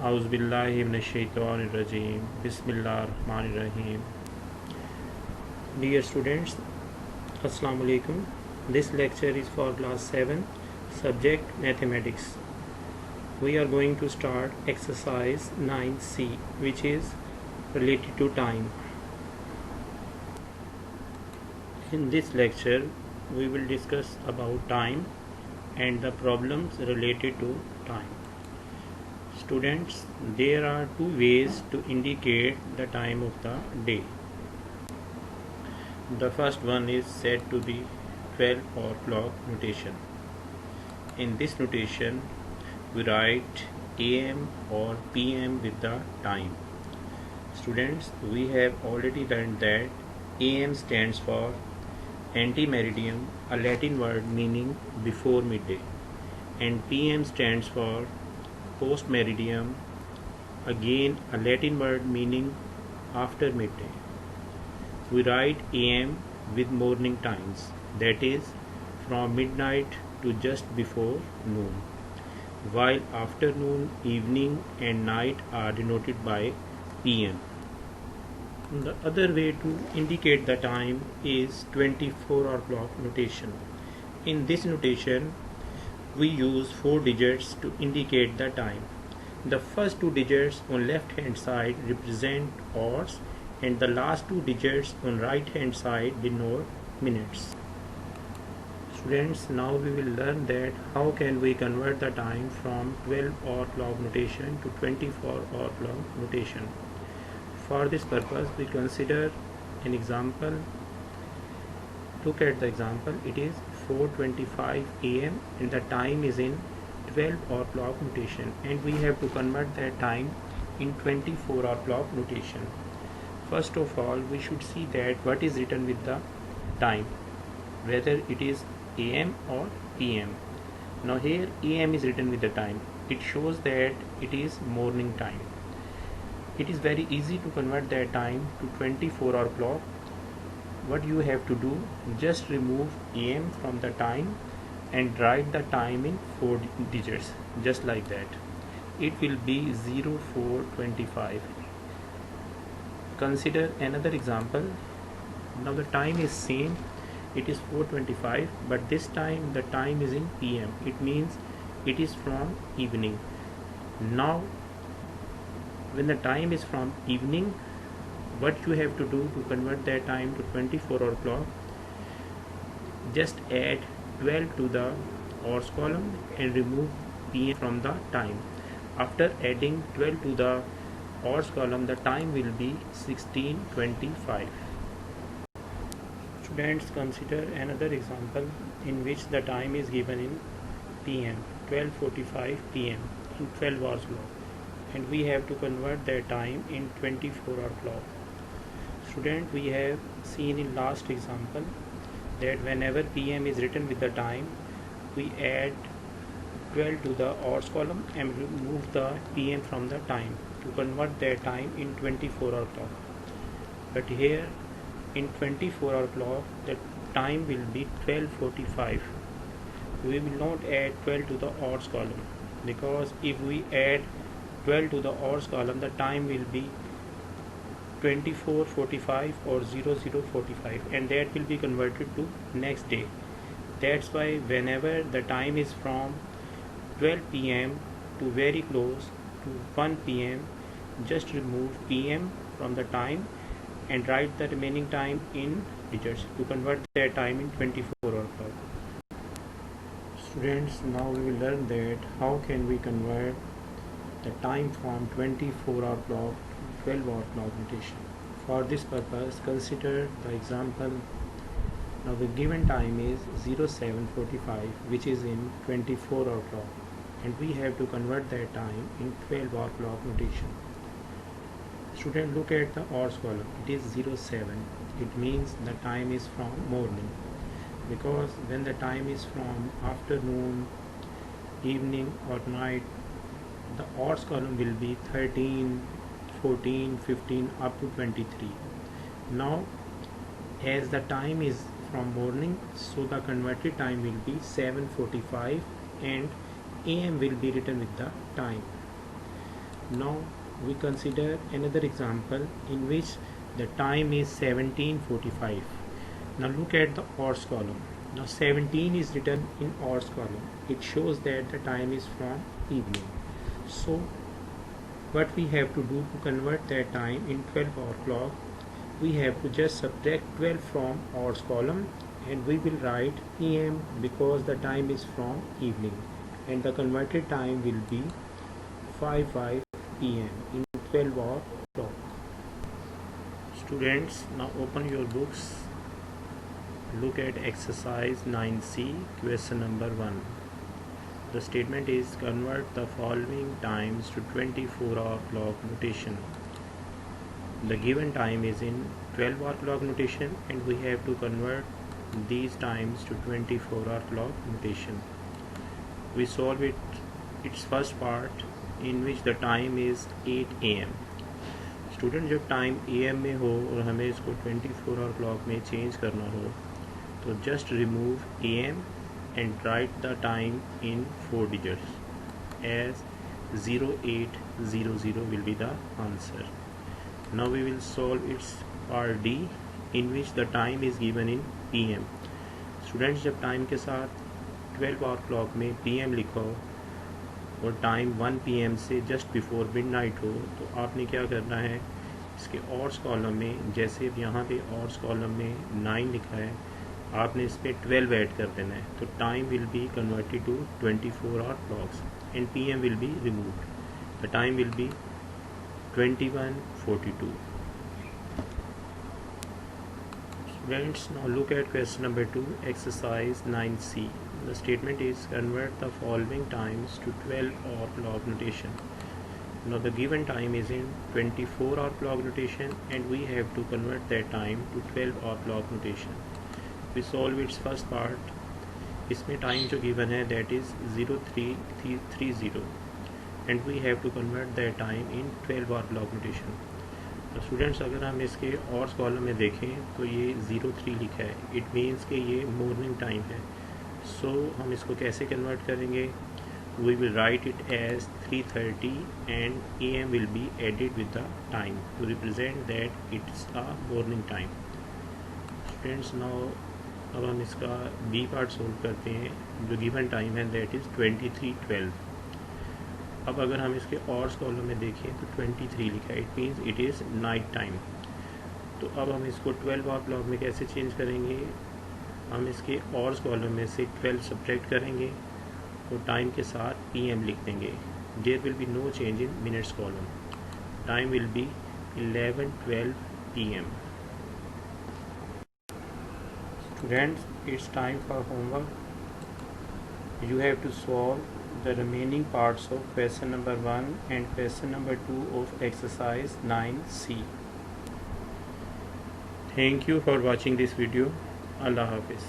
Auzubillahiminash-shaytanir-rajim. Bismillahir-rahmanir-rahim. Dear students, Assalamu alaikum. This lecture is for class 7, subject mathematics. We are going to start exercise 9C, which is related to time. In this lecture, we will discuss about time and the problems related to time. Students, there are two ways to indicate the time of the day. The first one is said to be 12 o'clock notation. In this notation, we write AM or PM with the time. Students, we have already learned that AM stands for ante-meridiem, a Latin word meaning before midday, and PM stands for post-meridiem, again a Latin word meaning after midday. We write AM with morning times, that is from midnight to just before noon, while afternoon, evening and night are denoted by PM. The other way to indicate the time is 24 o'clock notation. In this notation, we use 4 digits to indicate the time. The first 2 digits on left hand side represent hours and the last 2 digits on right hand side denote minutes. Students, now we will learn that how can we convert the time from 12 o'clock notation to 24 o'clock notation. For this purpose, we consider an example. Look at the example. It is 4:25 AM and the time is in 12 o'clock notation, and we have to convert that time in 24 o'clock notation. First of all, we should see that what is written with the time, whether it is AM or PM. Now here AM is written with the time. It shows that it is morning time. It is very easy to convert that time to 24 o'clock. What you have to do, just remove AM from the time and write the time in 4 digits, just like that. It will be 0425. Consider another example. Now the time is same, it is 4:25, but this time the time is in PM. It means it is from evening. Now when the time is from evening, what you have to do to convert that time to 24 o'clock, just add 12 to the hours column and remove PM from the time. After adding 12 to the hours column, the time will be 16:25. Students, consider another example in which the time is given in PM, 12:45 PM in 12 hours clock, and we have to convert that time in 24 hour clock. Student, we have seen in last example that whenever PM is written with the time, we add 12 to the hours column and remove the PM from the time to convert that time in 24 hour clock. But here in 24 hour clock, the time will be 12:45. We will not add 12 to the hours column, because if we add 12 to the hours column, the time will be 24:45 or 00:45, and that will be converted to next day. That's why whenever the time is from 12 PM to very close to 1 PM, just remove PM from the time and write the remaining time in digits to convert that time in 24 o'clock. Students, now we will learn that how can we convert the time from 24 o'clock to 12 o'clock notation. For this purpose, consider the example. Now the given time is 07:45, which is in 24 o'clock, and we have to convert that time in 12 o'clock notation. Student, look at the hours column. It is 07. It means the time is from morning, because when the time is from afternoon, evening or night, the hours column will be 13, 14, 15 up to 23. Now as the time is from morning, so the converted time will be 7:45 and AM will be written with the time. Now we consider another example in which the time is 17:45. Now look at the odds column. Now 17 is written in odds column. It shows that the time is from evening. So what we have to do to convert that time in 12-hour clock, we have to just subtract 12 from odds column, and we will write PM because the time is from evening, and the converted time will be 5:05 PM in 12-hour clock. Students, now open your books. Look at exercise 9C, question number 1. The statement is convert the following times to 24-hour clock notation. The given time is in 12-hour clock notation, and we have to convert these times to 24-hour clock notation. We solve its first part in which the time is 8 AM. Student जब time AM में हो और हमें इसको 24-hour clock में change करना हो तो just remove AM and write the time in 4 digits as 0800 will be the answer. Now we will solve its part D in which the time is given in PM. Students, जब time के साथ 12-hour clock में PM लिखो और time 1 PM से just before midnight हो तो आपने क्या करना है, इसके ऑड्स कॉलम में जैसे यहाँ पे ऑड्स कॉलम में 9 लिखा है, आपने इस पर 12 ऐड कर देना है, तो time will be converted to 24-hour clocks and PM will be removed. The time will be 21:42. Students, now look at question number 2, exercise 9C. The statement is convert the following times to 12-hour clock notation. Now the given time is in 24-hour clock notation, and we have to convert that time to 12-hour clock notation. We solve its first part. इसमें time जो given है that is 0330, and we have to convert that time in 12-hour clock notation. तो students, अगर हम इसके और column में देखें तो ये 03 लिखा है, इट मीन्स कि ये मॉर्निंग टाइम है. सो हम इसको कैसे कन्वर्ट करेंगे? We will write it as 3:30 and AM will be added with the time to represent that it's a morning time. Students, now अब हम इसका बी पार्ट सोल्व करते हैं. जो गिवन टाइम है दैट इज़ 23:12. अब अगर हम इसके और कॉलम में देखें तो 23 लिखा है, it means it is night time. तो अब हम इसको 12-hour clock में कैसे चेंज करेंगे? हम इसके और कॉलम में से 12 सब्ट्रैक्ट करेंगे और टाइम के साथ PM लिख देंगे. There will be no change in minutes column. Time will be 11:12 PM. Students, it's time for homework. You have to solve the remaining parts of question number 1 and question number 2 of exercise 9C. Thank you for watching this video. Allah Hafiz.